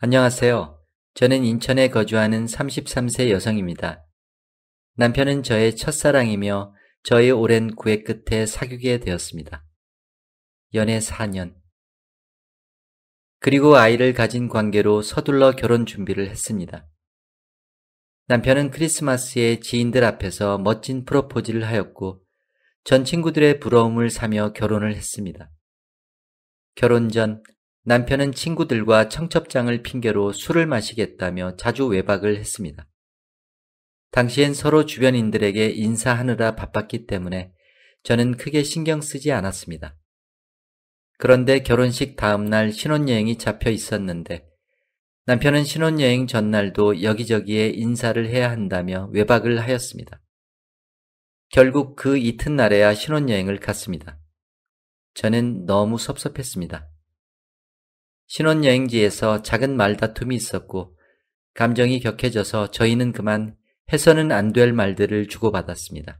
안녕하세요. 저는 인천에 거주하는 33세 여성입니다. 남편은 저의 첫사랑이며 저의 오랜 구애 끝에 사귀게 되었습니다. 연애 4년. 그리고 아이를 가진 관계로 서둘러 결혼 준비를 했습니다. 남편은 크리스마스에 지인들 앞에서 멋진 프로포즈를 하였고 전 친구들의 부러움을 사며 결혼을 했습니다. 결혼 전 남편은 친구들과 청첩장을 핑계로 술을 마시겠다며 자주 외박을 했습니다. 당시엔 서로 주변인들에게 인사하느라 바빴기 때문에 저는 크게 신경 쓰지 않았습니다. 그런데 결혼식 다음날 신혼여행이 잡혀 있었는데 남편은 신혼여행 전날도 여기저기에 인사를 해야 한다며 외박을 하였습니다. 결국 그 이튿날에야 신혼여행을 갔습니다. 저는 너무 섭섭했습니다. 신혼여행지에서 작은 말다툼이 있었고 감정이 격해져서 저희는 그만 해서는 안 될 말들을 주고받았습니다.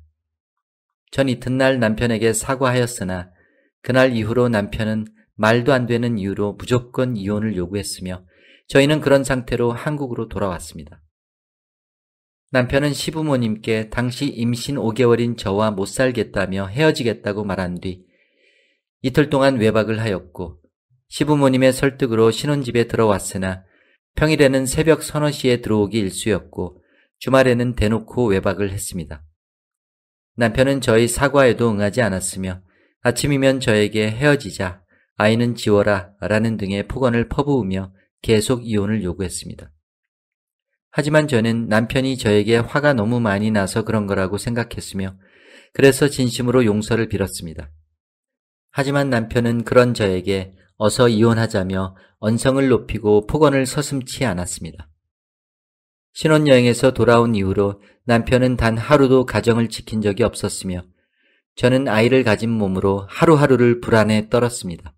전 이튿날 남편에게 사과하였으나 그날 이후로 남편은 말도 안 되는 이유로 무조건 이혼을 요구했으며 저희는 그런 상태로 한국으로 돌아왔습니다. 남편은 시부모님께 당시 임신 5개월인 저와 못 살겠다며 헤어지겠다고 말한 뒤 이틀 동안 외박을 하였고 시부모님의 설득으로 신혼집에 들어왔으나 평일에는 새벽 서너 시에 들어오기 일쑤였고 주말에는 대놓고 외박을 했습니다. 남편은 저희 사과에도 응하지 않았으며 아침이면 저에게 헤어지자, 아이는 지워라 라는 등의 폭언을 퍼부으며 계속 이혼을 요구했습니다. 하지만 저는 남편이 저에게 화가 너무 많이 나서 그런 거라고 생각했으며 그래서 진심으로 용서를 빌었습니다. 하지만 남편은 그런 저에게 어서 이혼하자며 언성을 높이고 폭언을 서슴지 않았습니다. 신혼여행에서 돌아온 이후로 남편은 단 하루도 가정을 지킨 적이 없었으며 저는 아이를 가진 몸으로 하루하루를 불안에 떨었습니다.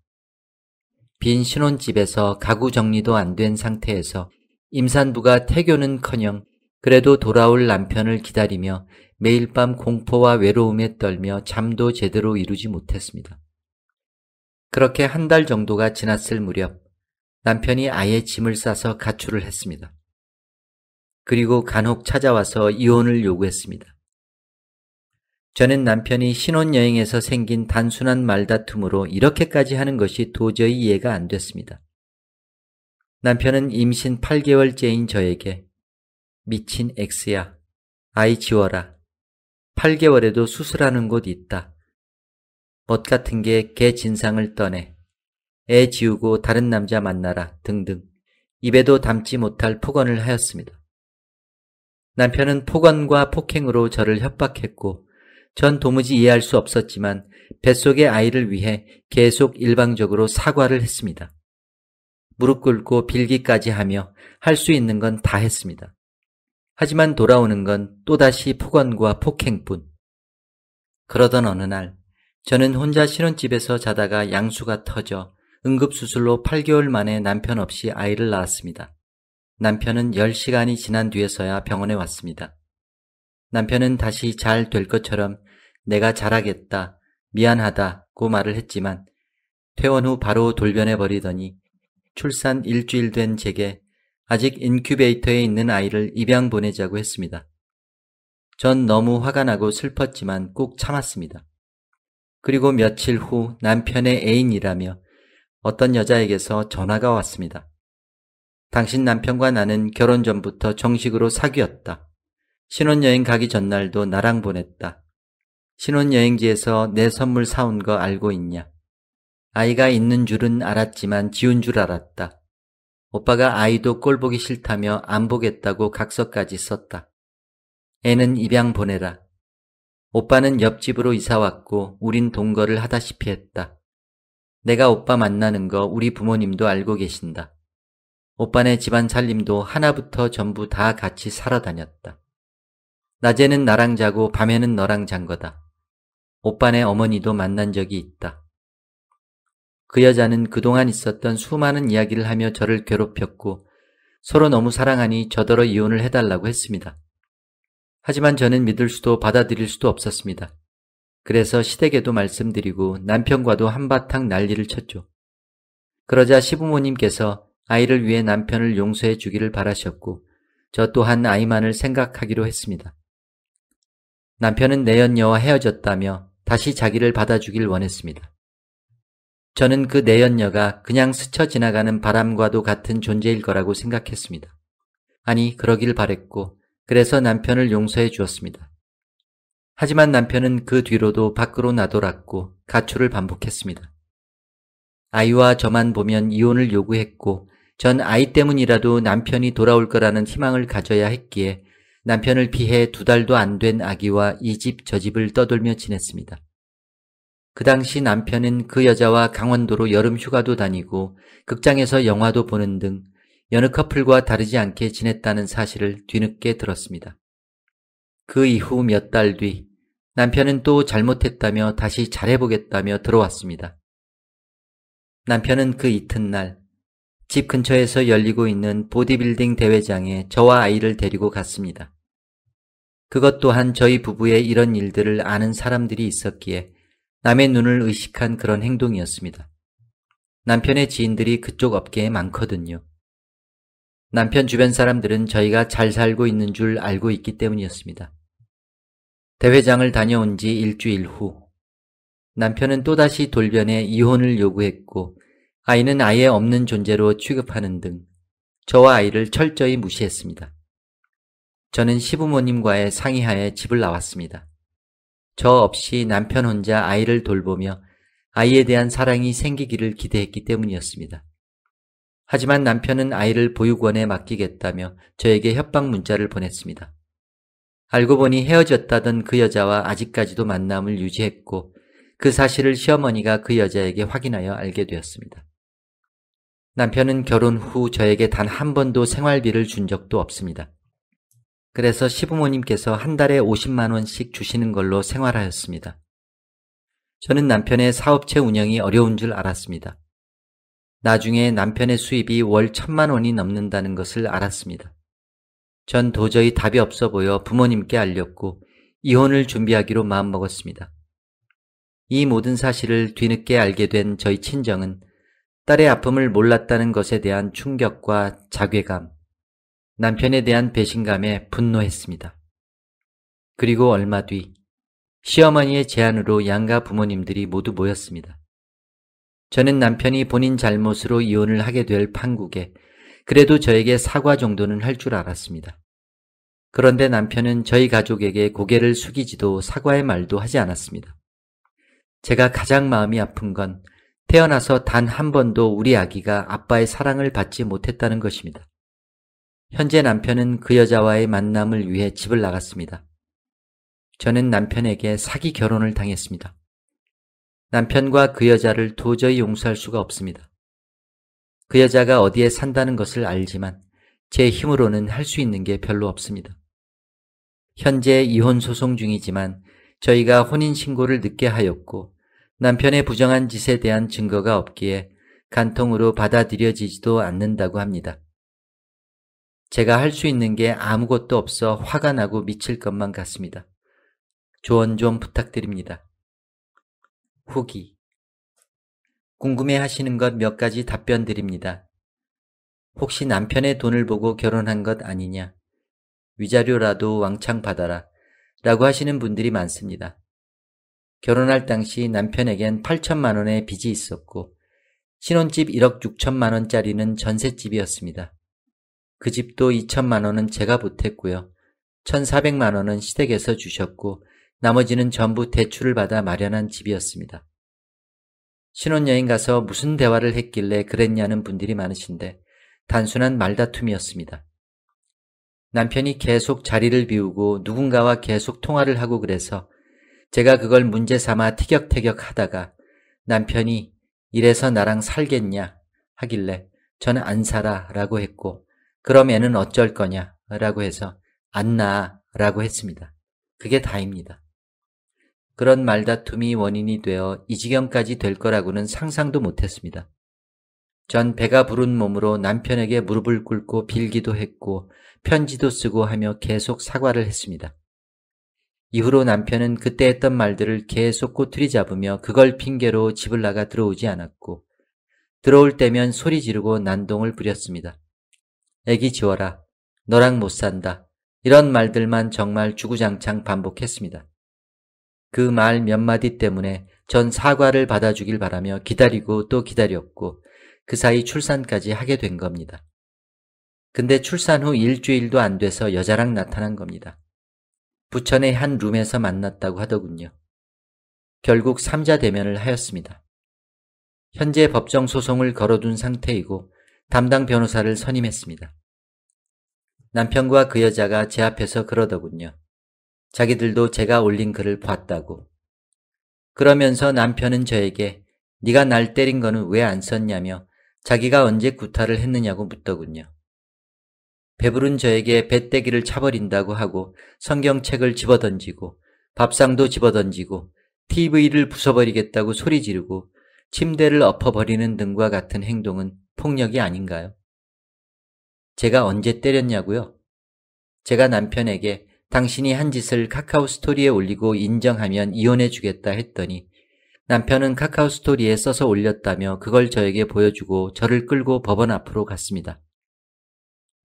빈 신혼집에서 가구 정리도 안 된 상태에서 임산부가 태교는커녕 그래도 돌아올 남편을 기다리며 매일 밤 공포와 외로움에 떨며 잠도 제대로 이루지 못했습니다. 그렇게 한 달 정도가 지났을 무렵 남편이 아예 짐을 싸서 가출을 했습니다. 그리고 간혹 찾아와서 이혼을 요구했습니다. 저는 남편이 신혼여행에서 생긴 단순한 말다툼으로 이렇게까지 하는 것이 도저히 이해가 안 됐습니다. 남편은 임신 8개월째인 저에게 미친 X야, 아이 지워라, 8개월에도 수술하는 곳 있다, 멋 같은 게 개 진상을 떠내, 애 지우고 다른 남자 만나라 등등 입에도 담지 못할 폭언을 하였습니다. 남편은 폭언과 폭행으로 저를 협박했고 전 도무지 이해할 수 없었지만 뱃속의 아이를 위해 계속 일방적으로 사과를 했습니다. 무릎 꿇고 빌기까지 하며 할 수 있는 건 다 했습니다. 하지만 돌아오는 건 또다시 폭언과 폭행뿐. 그러던 어느 날 저는 혼자 신혼집에서 자다가 양수가 터져 응급수술로 8개월 만에 남편 없이 아이를 낳았습니다. 남편은 10시간이 지난 뒤에서야 병원에 왔습니다. 남편은 다시 잘 될 것처럼 내가 잘하겠다, 미안하다고 말을 했지만 퇴원 후 바로 돌변해 버리더니 출산 일주일 된 제게 아직 인큐베이터에 있는 아이를 입양 보내자고 했습니다. 전 너무 화가 나고 슬펐지만 꾹 참았습니다. 그리고 며칠 후 남편의 애인이라며 어떤 여자에게서 전화가 왔습니다. 당신 남편과 나는 결혼 전부터 정식으로 사귀었다. 신혼여행 가기 전날도 나랑 보냈다. 신혼여행지에서 내 선물 사온 거 알고 있냐? 아이가 있는 줄은 알았지만 지운 줄 알았다. 오빠가 아이도 꼴 보기 싫다며 안 보겠다고 각서까지 썼다. 애는 입양 보내라. 오빠는 옆집으로 이사왔고 우린 동거를 하다시피 했다. 내가 오빠 만나는 거 우리 부모님도 알고 계신다. 오빠네 집안 살림도 하나부터 전부 다 같이 살아 다녔다. 낮에는 나랑 자고 밤에는 너랑 잔 거다. 오빠네 어머니도 만난 적이 있다. 그 여자는 그동안 있었던 수많은 이야기를 하며 저를 괴롭혔고 서로 너무 사랑하니 저더러 이혼을 해달라고 했습니다. 하지만 저는 믿을 수도 받아들일 수도 없었습니다. 그래서 시댁에도 말씀드리고 남편과도 한바탕 난리를 쳤죠. 그러자 시부모님께서 아이를 위해 남편을 용서해 주기를 바라셨고 저 또한 아이만을 생각하기로 했습니다. 남편은 내연녀와 헤어졌다며 다시 자기를 받아주길 원했습니다. 저는 그 내연녀가 그냥 스쳐 지나가는 바람과도 같은 존재일 거라고 생각했습니다. 아니, 그러길 바랬고 그래서 남편을 용서해 주었습니다. 하지만 남편은 그 뒤로도 밖으로 나돌았고 가출을 반복했습니다. 아이와 저만 보면 이혼을 요구했고 전 아이 때문이라도 남편이 돌아올 거라는 희망을 가져야 했기에 남편을 피해 2달도 안 된 아기와 이 집 저 집을 떠돌며 지냈습니다. 그 당시 남편은 그 여자와 강원도로 여름 휴가도 다니고 극장에서 영화도 보는 등 여느 커플과 다르지 않게 지냈다는 사실을 뒤늦게 들었습니다. 그 이후 몇 달 뒤 남편은 또 잘못했다며 다시 잘해보겠다며 들어왔습니다. 남편은 그 이튿날 집 근처에서 열리고 있는 보디빌딩 대회장에 저와 아이를 데리고 갔습니다. 그것 또한 저희 부부의 이런 일들을 아는 사람들이 있었기에 남의 눈을 의식한 그런 행동이었습니다. 남편의 지인들이 그쪽 업계에 많거든요. 남편 주변 사람들은 저희가 잘 살고 있는 줄 알고 있기 때문이었습니다. 대회장을 다녀온 지 일주일 후 남편은 또다시 돌변해 이혼을 요구했고 아이는 아예 없는 존재로 취급하는 등 저와 아이를 철저히 무시했습니다. 저는 시부모님과의 상의하에 집을 나왔습니다. 저 없이 남편 혼자 아이를 돌보며 아이에 대한 사랑이 생기기를 기대했기 때문이었습니다. 하지만 남편은 아이를 보육원에 맡기겠다며 저에게 협박 문자를 보냈습니다. 알고 보니 헤어졌다던 그 여자와 아직까지도 만남을 유지했고 그 사실을 시어머니가 그 여자에게 확인하여 알게 되었습니다. 남편은 결혼 후 저에게 단 한 번도 생활비를 준 적도 없습니다. 그래서 시부모님께서 한 달에 50만 원씩 주시는 걸로 생활하였습니다. 저는 남편의 사업체 운영이 어려운 줄 알았습니다. 나중에 남편의 수입이 월 1,000만 원이 넘는다는 것을 알았습니다. 전 도저히 답이 없어 보여 부모님께 알렸고 이혼을 준비하기로 마음먹었습니다. 이 모든 사실을 뒤늦게 알게 된 저희 친정은 딸의 아픔을 몰랐다는 것에 대한 충격과 자괴감, 남편에 대한 배신감에 분노했습니다. 그리고 얼마 뒤 시어머니의 제안으로 양가 부모님들이 모두 모였습니다. 저는 남편이 본인 잘못으로 이혼을 하게 될 판국에 그래도 저에게 사과 정도는 할 줄 알았습니다. 그런데 남편은 저희 가족에게 고개를 숙이지도 사과의 말도 하지 않았습니다. 제가 가장 마음이 아픈 건 태어나서 단 한 번도 우리 아기가 아빠의 사랑을 받지 못했다는 것입니다. 현재 남편은 그 여자와의 만남을 위해 집을 나갔습니다. 저는 남편에게 사기 결혼을 당했습니다. 남편과 그 여자를 도저히 용서할 수가 없습니다. 그 여자가 어디에 산다는 것을 알지만 제 힘으로는 할 수 있는 게 별로 없습니다. 현재 이혼 소송 중이지만 저희가 혼인신고를 늦게 하였고 남편의 부정한 짓에 대한 증거가 없기에 간통으로 받아들여지지도 않는다고 합니다. 제가 할 수 있는 게 아무것도 없어 화가 나고 미칠 것만 같습니다. 조언 좀 부탁드립니다. 후기. 궁금해 하시는 것 몇 가지 답변 드립니다. 혹시 남편의 돈을 보고 결혼한 것 아니냐? 위자료라도 왕창 받아라 라고 하시는 분들이 많습니다. 결혼할 당시 남편에겐 8천만 원의 빚이 있었고 신혼집 1억 6천만 원짜리는 전셋집이었습니다. 그 집도 2천만 원은 제가 보탰고요. 1,400만 원은 시댁에서 주셨고 나머지는 전부 대출을 받아 마련한 집이었습니다. 신혼여행 가서 무슨 대화를 했길래 그랬냐는 분들이 많으신데 단순한 말다툼이었습니다. 남편이 계속 자리를 비우고 누군가와 계속 통화를 하고 그래서 제가 그걸 문제 삼아 티격태격 하다가 남편이 이래서 나랑 살겠냐 하길래 저는 안 살아 라고 했고 그럼 애는 어쩔 거냐 라고 해서 안 낳아 라고 했습니다. 그게 다입니다. 그런 말다툼이 원인이 되어 이 지경까지 될 거라고는 상상도 못했습니다. 전 배가 부른 몸으로 남편에게 무릎을 꿇고 빌기도 했고 편지도 쓰고 하며 계속 사과를 했습니다. 이후로 남편은 그때 했던 말들을 계속 꼬투리 잡으며 그걸 핑계로 집을 나가 들어오지 않았고 들어올 때면 소리 지르고 난동을 부렸습니다. 애기 지워라. 너랑 못 산다. 이런 말들만 정말 주구장창 반복했습니다. 그 말 몇 마디 때문에 전 사과를 받아주길 바라며 기다리고 또 기다렸고 그 사이 출산까지 하게 된 겁니다. 근데 출산 후 일주일도 안 돼서 여자랑 나타난 겁니다. 부천의 한 룸에서 만났다고 하더군요. 결국 3자 대면을 하였습니다. 현재 법정 소송을 걸어둔 상태이고 담당 변호사를 선임했습니다. 남편과 그 여자가 제 앞에서 그러더군요. 자기들도 제가 올린 글을 봤다고. 그러면서 남편은 저에게 네가 날 때린 거는 왜 안 썼냐며 자기가 언제 구타를 했느냐고 묻더군요. 배부른 저에게 배때기를 차버린다고 하고 성경책을 집어던지고 밥상도 집어던지고 TV를 부숴버리겠다고 소리 지르고 침대를 엎어버리는 등과 같은 행동은 폭력이 아닌가요? 제가 언제 때렸냐고요? 제가 남편에게 당신이 한 짓을 카카오 스토리에 올리고 인정하면 이혼해 주겠다 했더니 남편은 카카오 스토리에 써서 올렸다며 그걸 저에게 보여주고 저를 끌고 법원 앞으로 갔습니다.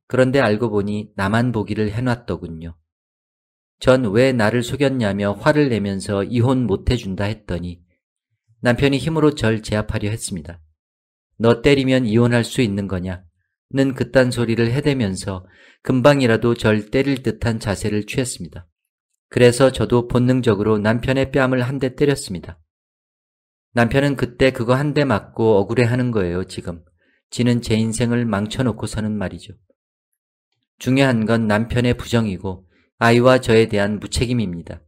그런데 알고 보니 나만 보기를 해놨더군요. 전 왜 나를 속였냐며 화를 내면서 이혼 못 해준다 했더니 남편이 힘으로 절 제압하려 했습니다. 너 때리면 이혼할 수 있는 거냐? 는 그딴 소리를 해대면서 금방이라도 절 때릴 듯한 자세를 취했습니다. 그래서 저도 본능적으로 남편의 뺨을 한 대 때렸습니다. 남편은 그때 그거 한 대 맞고 억울해하는 거예요, 지금. 지는 제 인생을 망쳐놓고서는 말이죠. 중요한 건 남편의 부정이고 아이와 저에 대한 무책임입니다.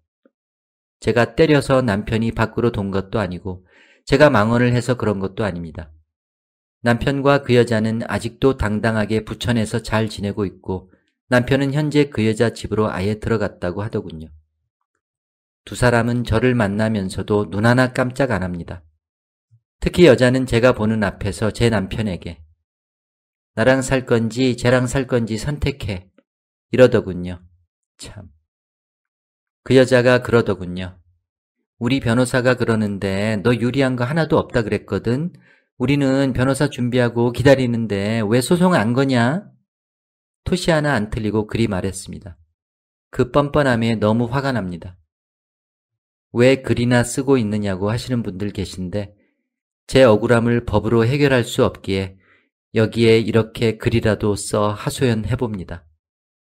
제가 때려서 남편이 밖으로 돈 것도 아니고 제가 망언을 해서 그런 것도 아닙니다. 남편과 그 여자는 아직도 당당하게 부천에서 잘 지내고 있고 남편은 현재 그 여자 집으로 아예 들어갔다고 하더군요. 두 사람은 저를 만나면서도 눈 하나 깜짝 안 합니다. 특히 여자는 제가 보는 앞에서 제 남편에게 나랑 살 건지 쟤랑 살 건지 선택해 이러더군요. 참. 그 여자가 그러더군요. 우리 변호사가 그러는데 너 유리한 거 하나도 없다 그랬거든. 우리는 변호사 준비하고 기다리는데 왜 소송 안 거냐? 토시 하나 안 틀리고 그리 말했습니다. 그 뻔뻔함에 너무 화가 납니다. 왜 글이나 쓰고 있느냐고 하시는 분들 계신데 제 억울함을 법으로 해결할 수 없기에 여기에 이렇게 글이라도 써 하소연해봅니다.